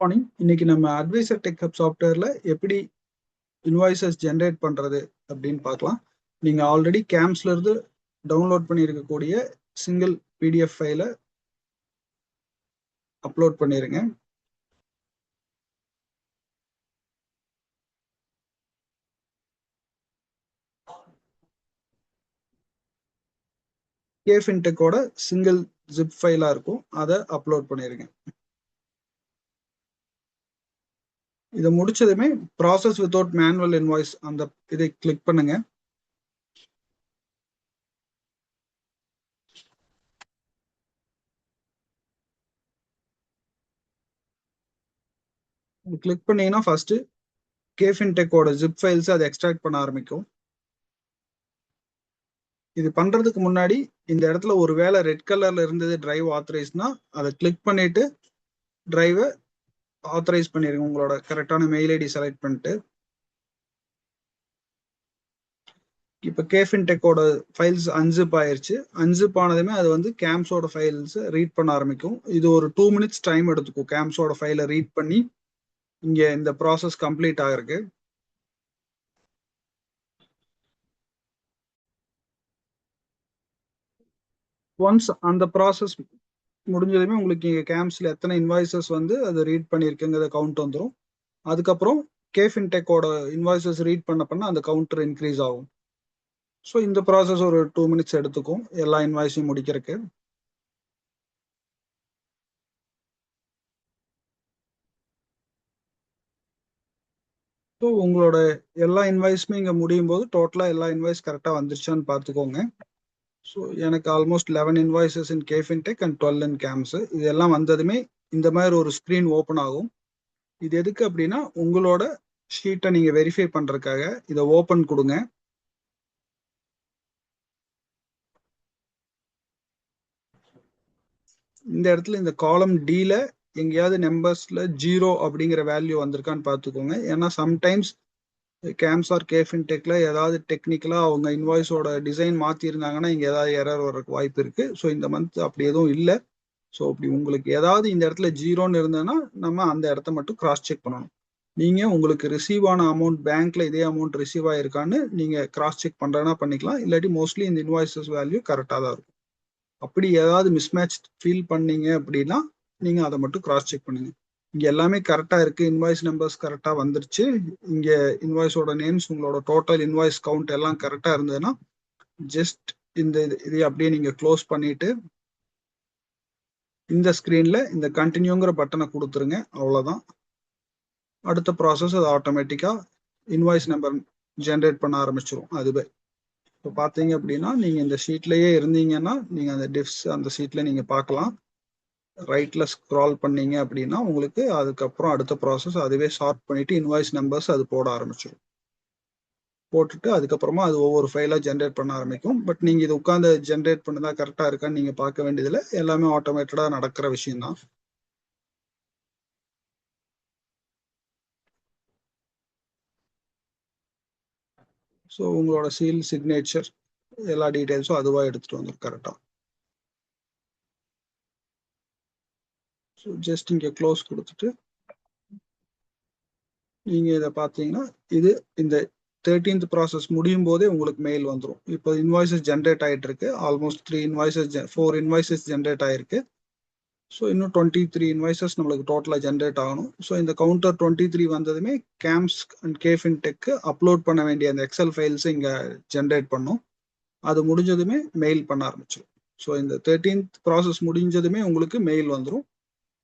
Morning. இன்னைக்கு நம்ம advisor tech hub சாஃப்ட்வேர்ல எப்படி இன்வாய்சஸ் ஜென்ரேட் பண்றது அப்படின்னு பார்க்கலாம். நீங்க ஆல்ரெடி கேம்ஸ்ல இருந்து டவுன்லோட் பண்ணியிருக்கக்கூடிய சிங்கிள் பிடிஎஃப் ஃபைலை அப்லோட் பண்ணிருங்க. கேஃபின்டெக்கோட சிங்கிள் ஜிப் ஃபைலா இருக்கும், அதை அப்லோட் பண்ணிருங்க. இதை முடிச்சதுமே ப்ராசஸ் வித்தவுட் மேனுவல் இன்வாய்ஸ் அந்த இதை கிளிக் பண்ணுங்க. கிளிக் பண்ணீங்கன்னா ஃபர்ஸ்ட் கேஃபின்டெக்கோட ஜிப் ஃபைல்ஸ் அதை எக்ஸ்ட்ராக்ட் பண்ண ஆரம்பிக்கும். இது பண்றதுக்கு முன்னாடி இந்த இடத்துல ஒரு வேளை ரெட் கலர்ல இருந்தது டிரைவ் ஆத்தரைஸ்னா அதை கிளிக் பண்ணிட்டு டிரைவை ஆத்தரைஸ் பண்ணிருங்க. உங்களோட கரெக்டான மெயில் ஐடி செலக்ட் பண்ணிட்டு இப்போ கேஃபின்டெக்கோட ஃபைல்ஸ் அன்சிப் ஆயிருச்சு. அன்சிப் ஆனதுமே அது வந்து கேம்ஸோட ஃபைல்ஸ் ரீட் பண்ண ஆரம்பிக்கும். இது ஒரு 2 minutes டைம் எடுத்துக்கும் கேம்ஸோட ஃபைலை ரீட் பண்ணி இங்க இந்த ப்ராசஸ் கம்ப்ளீட் ஆகிருக்கு. ஒன்ஸ் அந்த ப்ராசஸ் முடிஞ்சதுமே உங்களுக்கு இங்கே கேம்ஸ்ல எத்தனை இன்வாய்சஸ் வந்து அதை ரீட் பண்ணியிருக்குங்கிறத கவுண்ட் வந்துடும். அதுக்கப்புறம் கேஃபின்டெக்கோட இன்வாய்சஸ் ரீட் பண்ண அந்த கவுண்டர் இன்க்ரீஸ் ஆகும். ஸோ இந்த ப்ராசஸ் ஒரு 2 minutes எடுத்துக்கும் எல்லா இன்வாய்ஸையும் முடிக்கிறதுக்கு. ஸோ உங்களோட எல்லா இன்வாய்ஸுமே இங்கே முடியும் போது டோட்டலாக எல்லா இன்வாய்ஸ் கரெக்டாக வந்துருச்சான்னு பார்த்துக்கோங்க. ஸோ எனக்கு almost 11 invoices in KFintech and 12 in CAMS. இது எல்லாம் வந்ததுமே இந்த மாதிரி ஒரு ஸ்க்ரீன் ஓப்பன் ஆகும். இது எதுக்கு அப்படின்னா உங்களோட ஷீட்டை நீங்கள் வெரிஃபை பண்ணுறதுக்காக இதை ஓப்பன் கொடுங்க. இந்த இடத்துல இந்த காலம் டில எங்கேயாவது நம்பர்ஸ்ல 0 அப்படிங்கிற வேல்யூ வந்திருக்கான்னு பார்த்துக்கோங்க. ஏன்னா சம்டைம்ஸ் கேம்ஸ் ஆர் கேஃபின்டெக்ல ஏதாவது டெக்னிக்கலா அவங்க இன்வாய்ஸோட டிசைன் மாத்திருந்தாங்கன்னா இங்க ஏதாவது எரர் வர்றதுக்கு வாய்ப்பு இருக்கு. ஸோ இந்த மந்த் அப்படி எதுவும் இல்லை. ஸோ அப்படி உங்களுக்கு ஏதாவது இந்த இடத்துல 0ன்னு இருந்ததுன்னா நம்ம அந்த இடத்த மட்டும் கிராஸ் செக் பண்ணணும். நீங்க உங்களுக்கு ரிசீவ் ஆன அமௌண்ட் பேங்க்ல இதே அமௌண்ட் ரிசீவ் ஆயிருக்கான்னு நீங்க கிராஸ் செக் பண்றதுனா பண்ணிக்கலாம். இல்லாட்டி மோஸ்ட்லி இந்த இன்வாய்சஸ் வேல்யூ கரெக்டாக தான் இருக்கும். அப்படி ஏதாவது மிஸ்மேட்ச் ஃபீல் பண்ணீங்க அப்படின்னா நீங்க அதை மட்டும் கிராஸ் செக் பண்ணுங்க. இங்க எல்லாமே கரெக்டா இருக்கு, இன்வாய்ஸ் நம்பர்ஸ் கரெக்டா வந்துருச்சு. இங்க இன்வாய்ஸோட நேம்ஸ், உங்களோட டோட்டல் இன்வாய்ஸ் கவுண்ட் எல்லாம் கரெக்டா இருந்ததுன்னா ஜஸ்ட் இந்த இதை அப்படியே நீங்க க்ளோஸ் பண்ணிட்டு இந்த ஸ்கிரீன்ல இந்த கண்டினியூங்கிற பட்டனை கொடுத்துருங்க. அவ்வளவுதான். அடுத்த ப்ராசஸ் அது ஆட்டோமேட்டிக்கா இன்வாய்ஸ் நம்பர் ஜென்ரேட் பண்ண ஆரம்பிச்சிடும் அதுவே. இப்போ பார்த்தீங்க அப்படின்னா நீங்க இந்த ஷீட்லயே இருந்தீங்கன்னா நீங்க அந்த டிஃப்ஸ் அந்த ஷீட்ல நீங்க பார்க்கலாம். ரைட்ல ஸ்க்ரால் பண்ணீங்க அப்படின்னா உங்களுக்கு அதுக்கப்புறம் அடுத்த ப்ராசஸ் அதுவே ஷார்ட் பண்ணிட்டு இன்வாய்ஸ் நம்பர்ஸ் அது போட ஆரம்பிச்சிடும். போட்டுட்டு அதுக்கப்புறமா அது ஒவ்வொரு ஃபைலா ஜென்ரேட் பண்ண ஆரம்பிக்கும். பட் நீங்க இது உட்காந்து ஜென்ரேட் பண்ணதா கரெக்டா இருக்கான்னு நீங்க பார்க்க வேண்டியதில்லை. எல்லாமே ஆட்டோமேட்டடா நடக்கிற விஷயம் தான். ஸோ உங்களோட சீல், சிக்னேச்சர் எல்லா டீடைல்ஸும் அதுவா எடுத்துட்டு வந்துடும் கரெக்டா. ஸோ ஜஸ்ட் இங்கே க்ளோஸ் கொடுத்துட்டு நீங்க இதை பார்த்தீங்கன்னா இது இந்த 13th ப்ராசஸ் முடியும் போதே உங்களுக்கு மெயில் வந்துடும். இப்போ இன்வாய்சஸ் ஜென்ரேட் ஆகிட்டு இருக்கு. ஆல்மோஸ்ட் 4 இன்வாய்சஸ் ஜென்ரேட் ஆயிருக்கு. ஸோ இன்னும் 23 இன்வாய்சஸ் நம்மளுக்கு டோட்டலாக ஜென்ரேட் ஆகணும். ஸோ இந்த கவுண்டர் 23 வந்ததுமே கேம்ஸ் அண்ட் கேஃபின்டெக்கு அப்லோட் பண்ண வேண்டிய அந்த எக்ஸல் ஃபைல்ஸை இங்கே ஜென்ரேட் பண்ணும். அது முடிஞ்சதுமே மெயில் பண்ண ஆரம்பிச்சிடும். ஸோ இந்த 13th ப்ராசஸ் முடிஞ்சதுமே உங்களுக்கு மெயில் வந்துடும்.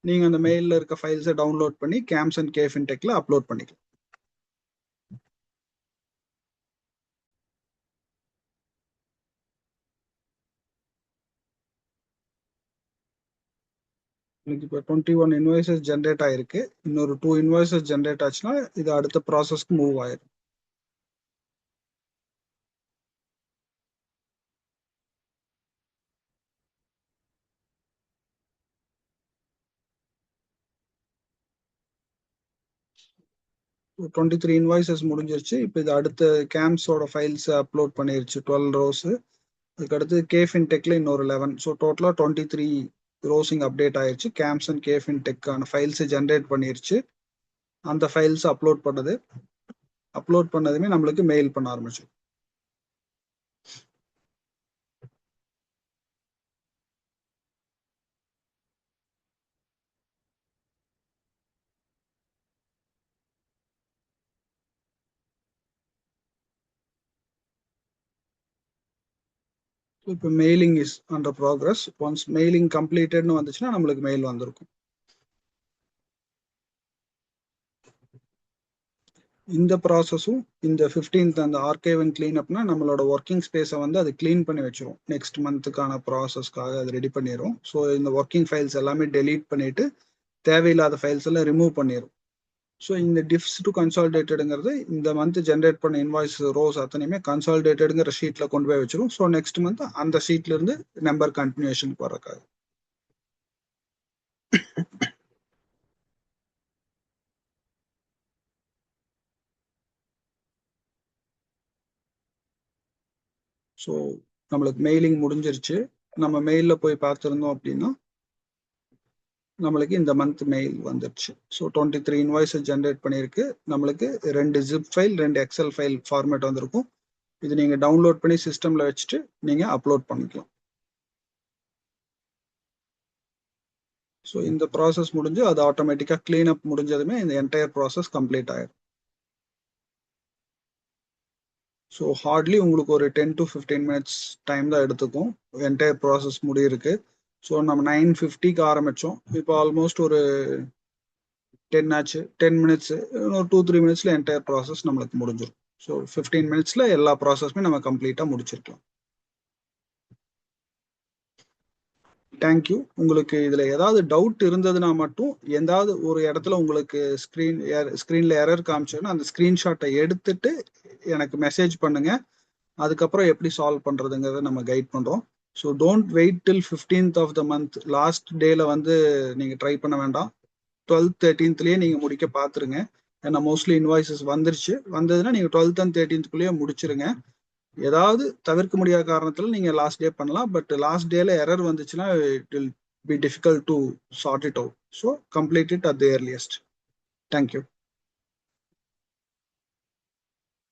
நீங்கள் அந்த மெயிலில் இருக்க ஃபைல்ஸை டவுன்லோட் பண்ணி கேம்ஸ் அண்ட் கேஃபின்டெக்ல அப்லோட் பண்ணிக்கலாம். எனக்கு இப்போ 21 இன்வாய்சஸ் ஜென்ரேட் ஆயிருக்கு. இன்னொரு 2 இன்வாய்சஸ் ஜென்ரேட் ஆச்சுன்னா இது அடுத்த ப்ராசஸ்க்கு மூவ் ஆயிரும். டுவெண்ட்டி த்ரீ இன்வாய்சஸ் முடிஞ்சிருச்சு. இப்போ இது அடுத்த கேம்ஸோட ஃபைல்ஸ் அப்லோட் பண்ணிருச்சு 12 rows. அதுக்கு அடுத்து கேஃபின்டெக்ல இன்னொரு 11. ஸோ டோட்டலாக 23 ரோஸிங் அப்டேட் ஆயிடுச்சு. கேம்ஸ் அண்ட் கேஃபின் டெக்கான ஃபைல்ஸை ஜென்ரேட் பண்ணிருச்சு. அந்த ஃபைல்ஸ் அப்லோட் பண்ணதுமே நம்மளுக்கு மெயில் பண்ண ஆரம்பிச்சு. இப்போ mailing is under progress. Once mailing கம்ப்ளீட்டட்னு வந்துச்சுன்னா நம்மளுக்கு மெயில் வந்திருக்கும். இந்த ப்ராசஸும் இந்த 15th அந்த ஆர்கைவ் அண்ட் கிளீன் அப்னா நம்மளோட ஒர்க்கிங் ஸ்பேஸை வந்து அது கிளீன் பண்ணி வச்சிரும். நெக்ஸ்ட் மந்த்துக்கான ப்ராசஸ்க்காக அது ரெடி பண்ணிடும். ஸோ இந்த ஒர்க்கிங் ஃபைல்ஸ் எல்லாமே டெலீட் பண்ணிட்டு தேவையில்லாத ஃபைல்ஸ் எல்லாம் ரிமூவ் பண்ணிடும். ஸோ இந்த டிஃப்ஸ் டு கன்சாலிடேட்டடுங்கிறது இந்த மந்த் ஜென்ரேட் பண்ண இன்வாய்ஸ் ரோஸ் அத்தனையுமே கன்சாலிடேட்டடுங்கிற ஷீட்ல கொண்டு போய் வச்சிரும். ஸோ நெக்ஸ்ட் மந்த் அந்த ஷீட்ல இருந்து நம்பர் கண்டினியூஷனுக்கு வரக்காது. ஸோ நம்மளுக்கு மெயிலிங் முடிஞ்சிருச்சு. நம்ம மெயிலில் போய் பார்த்துருந்தோம் அப்படின்னா நம்மளுக்கு இந்த மந்த் மெயில் வந்துருச்சு. ஸோ 23 இன்வாய்ஸை ஜென்ரேட் பண்ணியிருக்கு. நம்மளுக்கு 2 zip file 2 excel file format வந்திருக்கும். இது நீங்கள் டவுன்லோட் பண்ணி சிஸ்டமில் வச்சுட்டு நீங்கள் அப்லோட் பண்ணிக்கலாம். ஸோ இந்த ப்ராசஸ் முடிஞ்சு அது ஆட்டோமேட்டிக்காக கிளீன் அப் முடிஞ்சதுமே இந்த என்டையர் ப்ராசஸ் கம்ப்ளீட் ஆயிடும். ஸோ ஹார்ட்லி உங்களுக்கு ஒரு 10 to 15 மினிட்ஸ் டைம் தான் எடுத்துக்கும் என்டையர் ப்ராசஸ் முடியிருக்கு. ஸோ நம்ம 9:50க்கு ஆரம்பித்தோம். இப்போ ஆல்மோஸ்ட் ஒரு 10 ஆச்சு. 10 மினிட்ஸ், ஒரு 2-3 மினிட்ஸ்ல என்டையர் ப்ராசஸ் நம்மளுக்கு முடிஞ்சிடும். ஸோ 15 மினிட்ஸ்ல எல்லா ப்ராசஸுமே நம்ம கம்ப்ளீட்டாக முடிச்சிருக்கலாம். தேங்க்யூ. உங்களுக்கு இதில் ஏதாவது டவுட் இருந்ததுன்னா மட்டும் எந்தாவது ஒரு இடத்துல உங்களுக்கு ஸ்க்ரீனில் எரர் காமிச்சோன்னா அந்த ஸ்க்ரீன்ஷாட்டை எடுத்துட்டு எனக்கு மெசேஜ் பண்ணுங்க. அதுக்கப்புறம் எப்படி சால்வ் பண்ணுறதுங்கிறத நம்ம கைட் பண்ணுறோம். So don't wait till 15th of the month last டேல வந்து நீங்கள் ட்ரை பண்ண வேண்டாம். 12th 13thலேயே நீங்கள் முடிக்க பார்த்துருங்க. ஏன்னா மோஸ்ட்லி இன்வாய்ஸஸ் வந்ததுன்னா நீங்கள் 12th and 13thக்குள்ளேயே முடிச்சிருங்க. ஏதாவது தவிர்க்க முடியாத காரணத்தில் நீங்கள் லாஸ்ட் டே பண்ணலாம். பட் லாஸ்ட் டேல எரர் வந்துச்சுன்னா it will be difficult to sort it out. So complete it at the earliest. Thank you.